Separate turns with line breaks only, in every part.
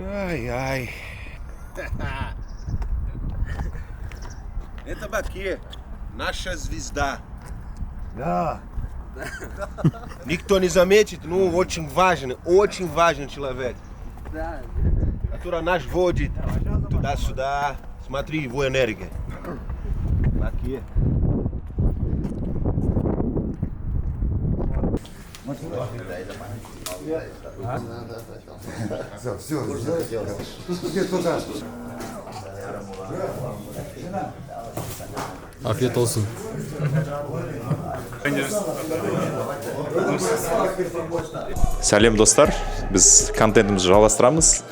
Ай-ай. Это Баке, наша звезда.
Да.
Никто не заметит, ну очень важный человек. Который нас водит туда-сюда. Смотри, его энергия. Баке.
Все. Где туда?
Afiyet olsun.
Сәлем достар, біз контентімізді жалғастырамыз.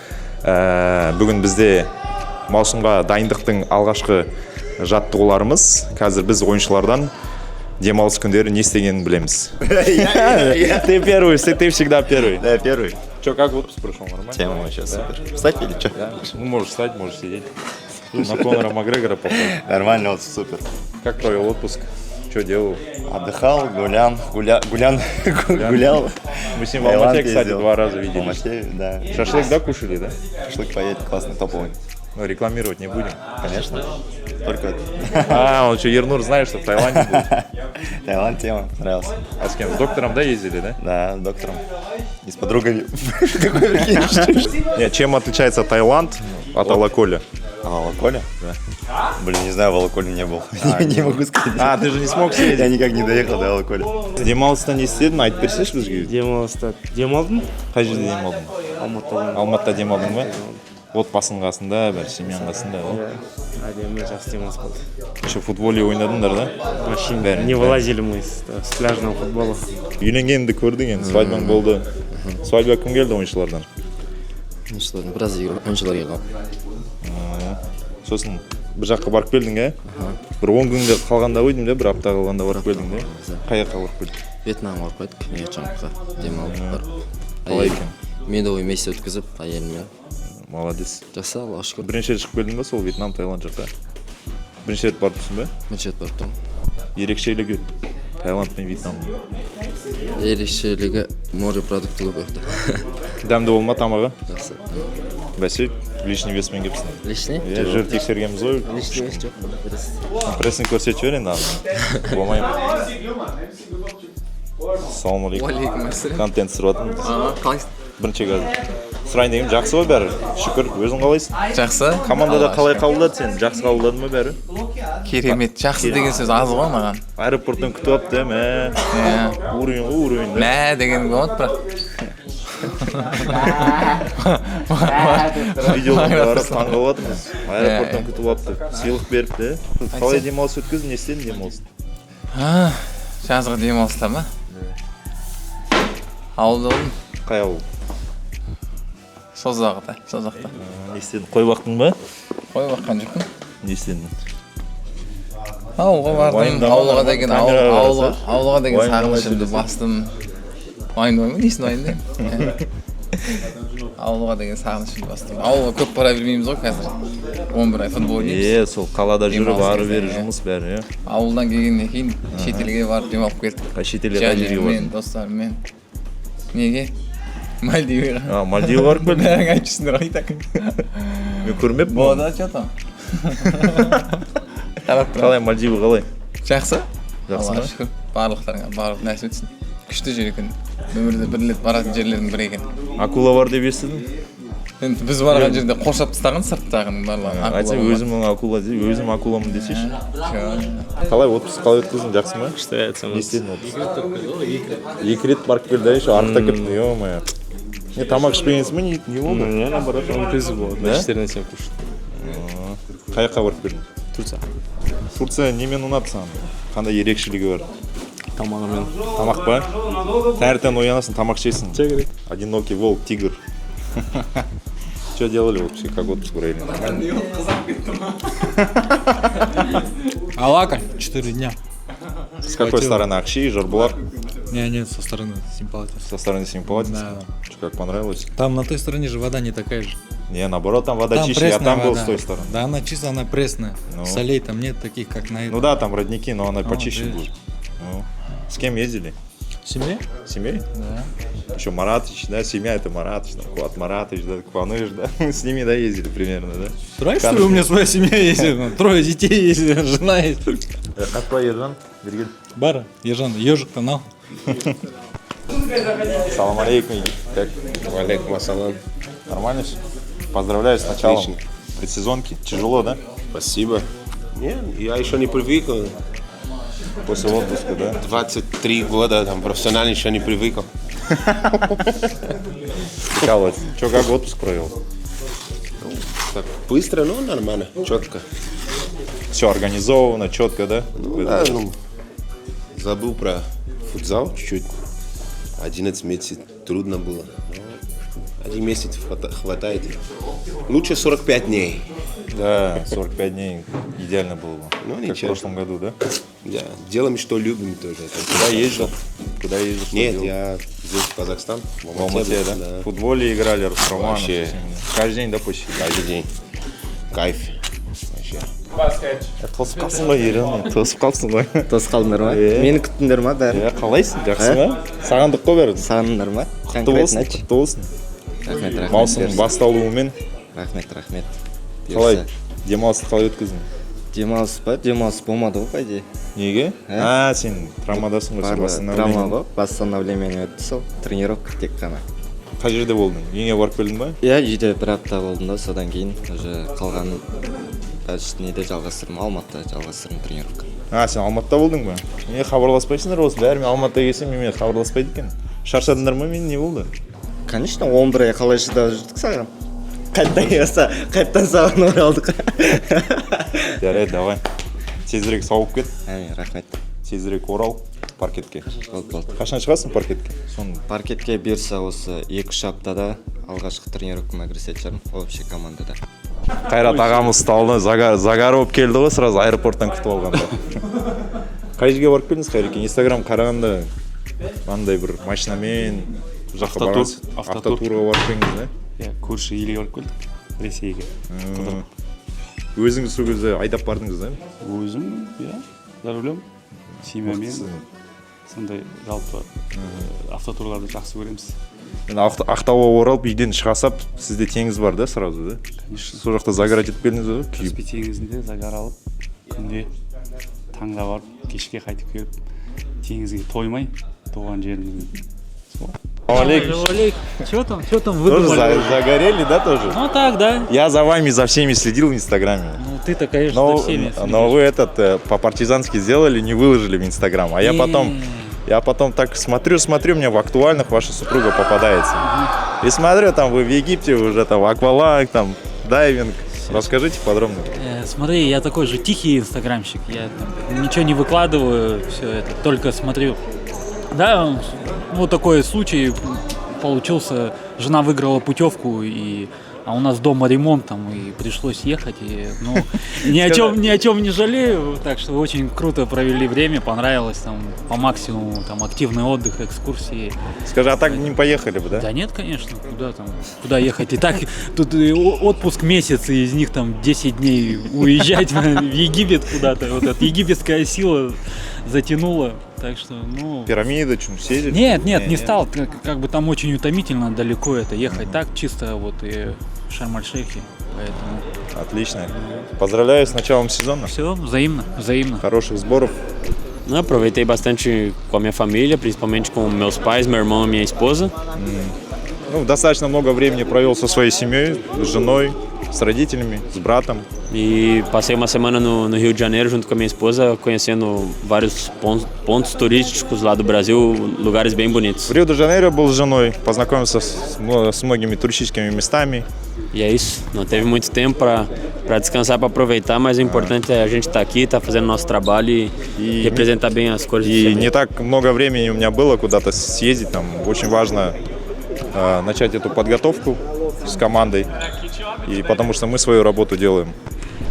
Бүгін бізде маусымға дайындықтың алғашқы жаттығуларымыз. Қазір біз ойыншылардан демалыс күндері не істегенін білеміз. Ты первый, ты всегда первый.
Да, первый.
Че, как отпуск прошел, нормально?
Тема вообще супер. Встать или что?
Ну, можешь встать, можешь сидеть. На Конора Макгрегора похож.
Нормально, вот супер.
Как провел отпуск? Что делал?
Отдыхал, гулял.
Мы с ним в Алмате, кстати,
ездил.
2 раза
В
виделись.
Алмате, да.
Шашлык, да, кушали, да?
Шашлык поедет, классный, топовый.
Ну, рекламировать не будем.
Конечно. Только это.
Он что, Ернур, знаешь, что в Таиланде будет?
Таиланд тема, нравился.
А с кем? С доктором, да, ездили, да?
Да, с доктором. И с подругами. Какой прикинь?
Нет, чем отличается Таиланд от Алаколя?
А, Волоколя? Да. Блин, не знаю, в Волоколе не был. Не могу сказать.
Ты же не смог съездить.
Я никак не доехал до Волоколя.
Демалыстан не істедің, айтып берсеші бізге?
Демалыста демалдым.
Қай жерде демалдың? Алматыда демалдың ба? Отбасының қасында, бір семьяның қасында, да?
Әдемі жақсы демалыс болды.
Еще футболе ойнадыңдар, да?
Вообще не вылазили мы с пляжного футбола.
Үйленгенді көрдің енді, свадьбаң болды. Свадьба кім келді ойыншылардан?
Біраз ойыншылар келді.
Сосын бір жаққа барып келдің, ә? Бір 10 күнге қалғанда қойдым, да? Бір апта қалғанда барып келдің, да? Қай жаққа барып келдің?
Вьетнамға барып қойдық, Нью-Йоркқа демалып барып.
Қалай екен?
Медовый месяц өткізіп, әйеліммен.
Молодец.
Жақсы, Аллаға шүкір.
Бірінші рет шығып келдің ба сол Вьетнам, Таиланд жаққа? Бірінші рет барыпсың ба?
Бірінші рет барып тұрмын.
Ерекшелігі Таиланд пен Вьетнамның.
Ерекшелігі морепродукты көп өтті.
Дәмді болма тамағы?
Жақсы.
Бәсе, лишний веспен кепсің.
Лишний?
Жыр тексергенбіз ғой.
Лишний вес жоқ.
Прессін көрсетіп жібер енді. Болмайым. Ассалаумағалейкум.
Уалейкум ассалам.
Контент түсіріп жатырмын.
Қалайсың?
Бірінші қазір. Сұрайын дегенім, жақсы ғой бәрі? Шүкір, өзің қалайсың?
Жақсы.
Командада қалай қабылдады сен? Жақсы қабылдады ма бәрі?
Керемет. Жақсы деген сөз аз ғой маған.
Аэропорттан күтіп алыпты, мә. Уровень ғой, уровень, да?
Мә деген болады бірақ.
Видеоларды қарап таңғалып жатырмыз. Аэропорттан күтіп алыпты. Сыйлық беріпті. Қалай демалыс өткіздің, не істедің демалыста?
Жазғы демалыста ма? Ауылда болдым.
Қай ауыл?
Созақта.
Не істедің? Қой бақтың ба?
Қой баққан жоқпын.
Не істедің?
Ауылға бардым. Ауылға деген сағынышымды бастым. Уайымдаймын, несін уайымдаймын? Ауылға деген сағынышымды бастым. Ауылға көп бара бермейміз ғой қазір. 11 ай футбол ойнаймыз.
Сол қалада жүріп ары бері жұмыс бәрі, иә.
Ауылдан келгеннен кейін шетелге барып демалып келдік.
Қай шетелге қай жерге бардың?
Достарыммен. Неге? Мальдивға.
Мальдивға барып келдің?
Бәрің айтшысыңдар айтақ.
Мен көрмеппін.
Болады, что там?
Қалай Мальдивы қалай?
Жақсы.
Жақсы ма?
Шүкір. Барлықтарыңа барлық нәрсе өтсін. Күшті жер екен. Өмірде бір рет баратын жерлердің бірі екен.
Акула бар деп естідім.
Енді біз барған жерде қоршап тастаған сырттағының барлығын.
Айтсаң өзім акула деп, өзім акуламын десеші. Қалай отпуск қалай өткіздің, жақсы ма?
Күшті айтсам.
Не істедің отпуск? 2 рет барып келді, еще артта кірдің, ё-моё. Не, тамақ ішпегенсің ба, не болды?
Не, наоборот, он призыв был.
Да?
На 14 кушать.
Қай жаққа барып келдің?
Турция.
Турция немен ұнады саған? Қандай ерекшелігі бар?
Тамағымен.
Тамақ па? Таңертең оянасың, тамақ жейсің.
Че керек?
Одинокий волк, тигр. Что делали вообще, как отпуск провели?
Алака 4 дня.
С какой стороны? Акши, Жарбулак?
Нет, со стороны Симпалатис.
Со стороны Симпалатис?
Да.
Что, как понравилось?
Там на той стороне же вода не такая же.
Не, наоборот, там вода чище, я там был с той стороны.
Да, она чистая, она пресная.
Ну.
Солей там нет таких, как на
Ну
этом.
да, там родники, но она почище
видишь.
будет. Ну. С кем ездили?
Семье?
С семьей?
Да.
Еще Маратыч, да, семья это Маратыч, там, Куат Маратыч, да, Куаныш, да, с ними, да, ездили примерно, да.
Раньше, что ли, у меня своя семья есть, 3 детей есть, жена есть.
Как твой Ержан? Бергель.
Бара, Ержан, ежик канал.
Салам алейкум. Как?
Алейкум ассалам.
Нормально все? Поздравляю с началом
Отлично.
предсезонки. Тяжело, да?
Спасибо. Нет, я еще не привык.
После отпуска, да?
23 года там профессионально еще не привык.
Прикалывается. Че, как отпуск провел?
Так быстро, но нормально, четко.
Все организовано, четко, да?
Да, ну, забыл про футзал чуть-чуть. 11 месяцев трудно было. Но 1 месяц хватает. Лучше 45 дней.
Да, 45 дней идеально было бы.
Ну,
как
ничего.
в прошлом году, да?
Да, делаем, что любим тоже.
Куда ездил? Куда ездил? что
Нет,
делал?
я здесь в Казахстан.
В Алмате, да? В футболе играли, Рустаманов.
Вообще.
Каждый день, да, почти?
Каждый день. Кайф. Вообще.
Тосып қалсың ғой, Ержан, тосып қалсың ғой.
Тосып қалдыңдар ма? Мені күттіңдер ма бәрі?
Қалайсың, жақсы ма? Сағындық қой бәрі.
Сағындыңдар ма?
Құтты болсын, құтты болсын.
Рахмет.
Маусым басталуымен
Рахмет.
қалай? Демалысты қалай өткіздің?
Демалыс па? Демалыс болмады ғой, по идее.
Неге? Сен травмадасың ғой,
Травма ғой, восстановление өтті сол, тренировка тек қана.
Қай жерде болдың? Үйіңе барып келдің ба?
Иә, үйде 1 апта болдым да, содан кейін уже қалғанын неде жалғастырдым, Алматыда жалғастырдым тренировка.
Сен Алматыда болдың ба? Неге хабарласпайсыңдар осы? Бәрімен Алматыда келсем, менімен хабарласпайды екен. Шаршадыңдар ма, мен не болды?
Конечно, 11 ай қалай шыдап жүрдік саған. Қайттан саған оралдық.
Жарайды, давай. Тезірек сауып кет.
Рахмет.
Тезірек орал паркетке.
Болды.
Қашан шығасың паркетке?
Паркетке бұйырса осы 2-3 аптада алғашқы тренировкама кірісетін шығармын, общий командада.
Қайрат ағамыз сталды, загар болып келді ғой, сразу аэропорттан күтіп алғанда. Қай жерге барып келдіңіз, Қайреке? Инстаграм қарағанда маңдай бір машинамен жаққа барасыз. Автотурға барып келдіңіз, да?
Иә, көрші елге барып келдік, Ресейге.
Өзіңіз сол кезде айдап бардыңыз, да?
Өзім, иә, за рулем, семьямен. Сондай жалпы автотурларды жақсы көреміз.
Ақтауға оралып, үйден шығасап, сізде теңіз бар, да, сразу, да?
Конечно.
Сол жақта загар етіп келдіңіз, да?
Каспий теңізінде загар алып, күнде таңда барып, кешке қайтып келіп, теңізге тоймай, туған жерімізге.
Олег,
Что там
тоже
выдумали?
загорели, да, тоже?
Ну так, да.
Я за вами, за всеми следил в Инстаграме.
Ну ты-то, конечно, за всеми
Но вы по-партизански сделали, не выложили в Инстаграм. А я потом так смотрю, мне в актуальных ваша супруга попадается. И смотрю, там вы в Египте уже там акваланг, там дайвинг. Расскажите подробно.
Смотри, я такой же тихий инстаграмщик. Я там ничего не выкладываю, все это, только смотрю. Да, вот такой случай получился. Жена выиграла путевку, а у нас дома ремонт там, и пришлось ехать. И, ну, ни о чем не жалею. Так что очень круто провели время, понравилось там по максимуму, там активный отдых, экскурсии.
Скажи, а так не поехали бы, да?
Да нет, конечно, куда ехать? И так тут отпуск месяц, и из них там 10 дней уезжать в Египет куда-то. Вот эта египетская сила затянула. Так что, ну...
Пирамиды, что, съездили?
Нет, не стал. Как бы там очень утомительно, далеко это ехать. Так чисто вот и в Шарм-эль-Шейхе. Поэтому...
Отлично. Поздравляю с началом сезона.
Все, взаимно.
Хороших сборов.
Eu aproveitei bastante com a minha família, principalmente com meus pais, meu irmão e minha esposa.
Ну, достаточно много времени провел со своей семьей, с женой, с родителями, с братом.
E passei uma semana no Rio de Janeiro junto com a minha esposa, conhecendo vários pontos turísticos lá do Brasil, lugares bem bonitos.
В Рио-де-Жанейро был с женой, познакомился с многими туристическими местами.
E é isso, não teve muito tempo para descansar, para aproveitar, mas o importante é a gente estar aqui, estar fazendo nosso trabalho e representar bem as cores.
И не так много времени у меня было куда-то съездить, там очень важно начать эту подготовку с командой, и потому что мы свою работу делаем.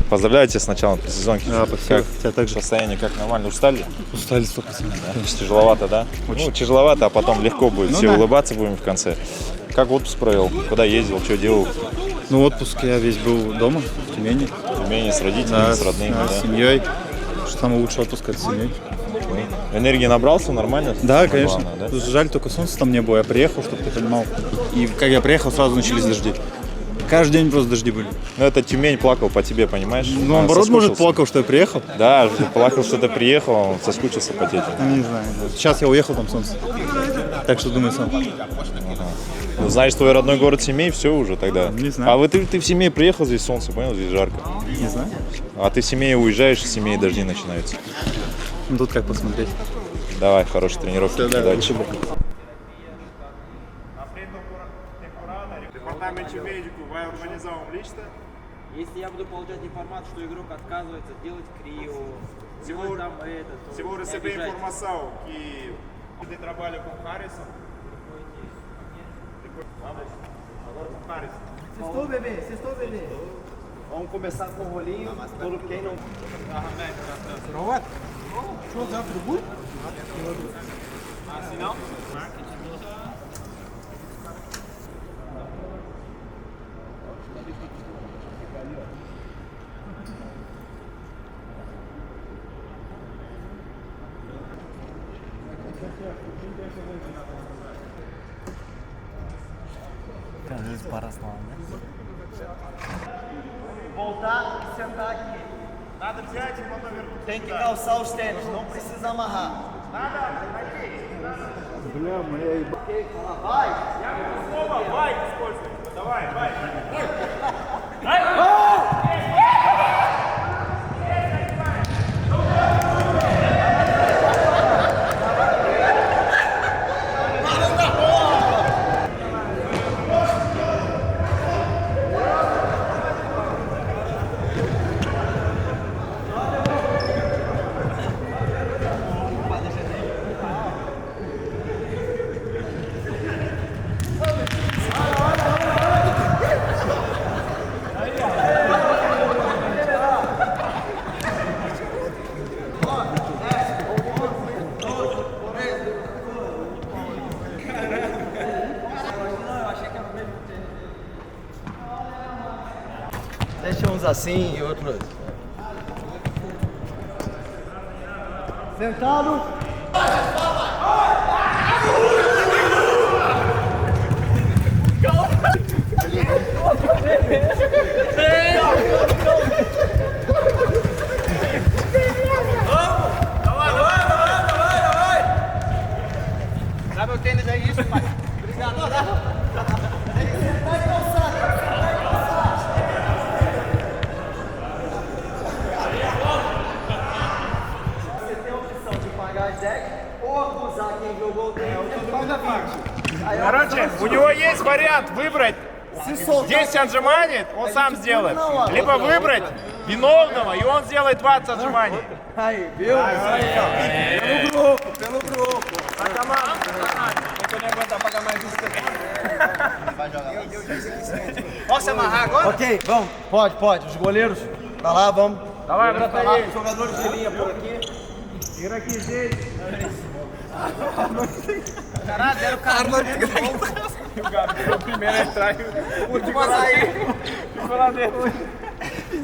Поздравляю тебя с началом сезонки.
Спасибо. Тебя также.
Состояние как нормально? Устали?
Устали 100%.
Да? Тяжеловато, да? Ну, тяжеловато, а потом легко будет. Все улыбаться будем в конце. Как отпуск провел? Куда ездил? Что делал?
Ну, отпуск я весь был дома, в Тюмени.
В Тюмени с родителями, с родными, да?
С семьей. Что самое лучшее отпуск — это с семьей.
Энергии набрался нормально?
Да,
Самое
конечно.
главное, да?
Жаль, только солнца там не было. Я приехал, чтобы ты понимал. И как я приехал, сразу начались дожди. Каждый день просто дожди были.
Ну, это Тюмень плакал по тебе, понимаешь?
Ну, наоборот, может,
Соскучился.
плакал, что я приехал.
Да, плакал, что ты приехал, он соскучился по тебе.
Не знаю. Да. Сейчас я уехал, там солнце. Так что думай сам.
Ну, знаешь, твой родной город Семей, все уже тогда.
Не знаю.
А ты в Семей приехал, здесь солнце, понял, здесь жарко.
Не знаю.
А ты в Семей уезжаешь, в Семей дожди начинаются.
Ну, тут как посмотреть.
Давай, хорошей тренировки. Удачи.
Департамент медику vai organizar lista.
Если я буду получать информацию, что игрок отказывается делать крио,
Se vou receber informação que ele trabalha com o Harrison. Vamos. Agora com o Harrison.
Sextou, bebê. Vamos começar com o rolinho, todo quem não...
Assim não?
Voltar e sentar aqui.
Nada взять e потом вернуться.
Tem que calçar os tênis, não precisa amarrar. Ok, fala, vai.
Слово vai используй. Давай, vai.
Deixa uns assim e outros. Sentado.
Dá meu tênis aí, isso, pai.
Obrigado, Tem que sentar e calçar. Você tem a opção de pagar as decks ou acusar quem jogou o tênis.
Короче, у него есть вариант выбрать 10 отжиманий, он сам сделает. Либо выбрать виновного, и он сделает 20 отжиманий.
Aí, viu? Aí, ó. Pelo grupo.
A команда. Eu não aguentar pagar mais isso também. Posso amarrar agora?
Ok, vamos. Pode. Os goleiros, tá lá, vamos.
Tá lá, brota aí.
Os jogadores de linha por aqui.
Tira aqui, gente. Caralho, era o cara. E o Gabriel primeiro a entrar e o último a sair. Ficou lá dentro.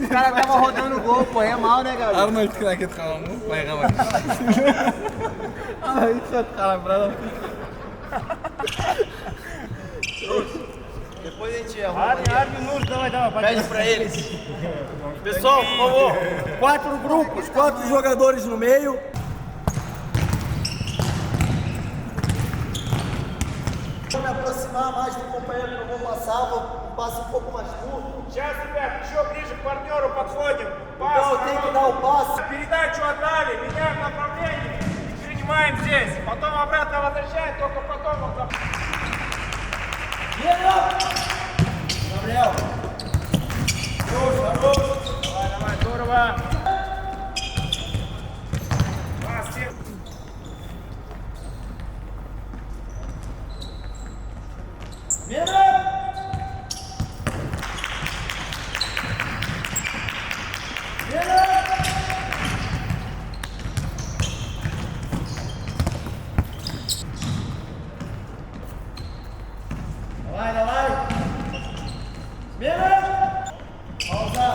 Os caras estavam rodando o gol, pô, é mal, né, galera?
Arnold kira kita kamu, baik kamu.
Ah, isso é cara bravo. Depois a gente arruma. Pede pra eles. Pessoal, por favor, 4 grupos, 4 jogadores no meio. Vou me aproximar mais do companheiro que eu vou passar, vou passar um pouco mais curto.
Сейчас, ребят, еще ближе к партнеру подходим.
Então eu tenho que dar o passe.
Передачу отдали, меняем направление. Принимаем здесь. Потом обратно возвращаем, только потом он
Gabriel.
Давай, здорово.
Давай. Pausa.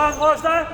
Иван, можно?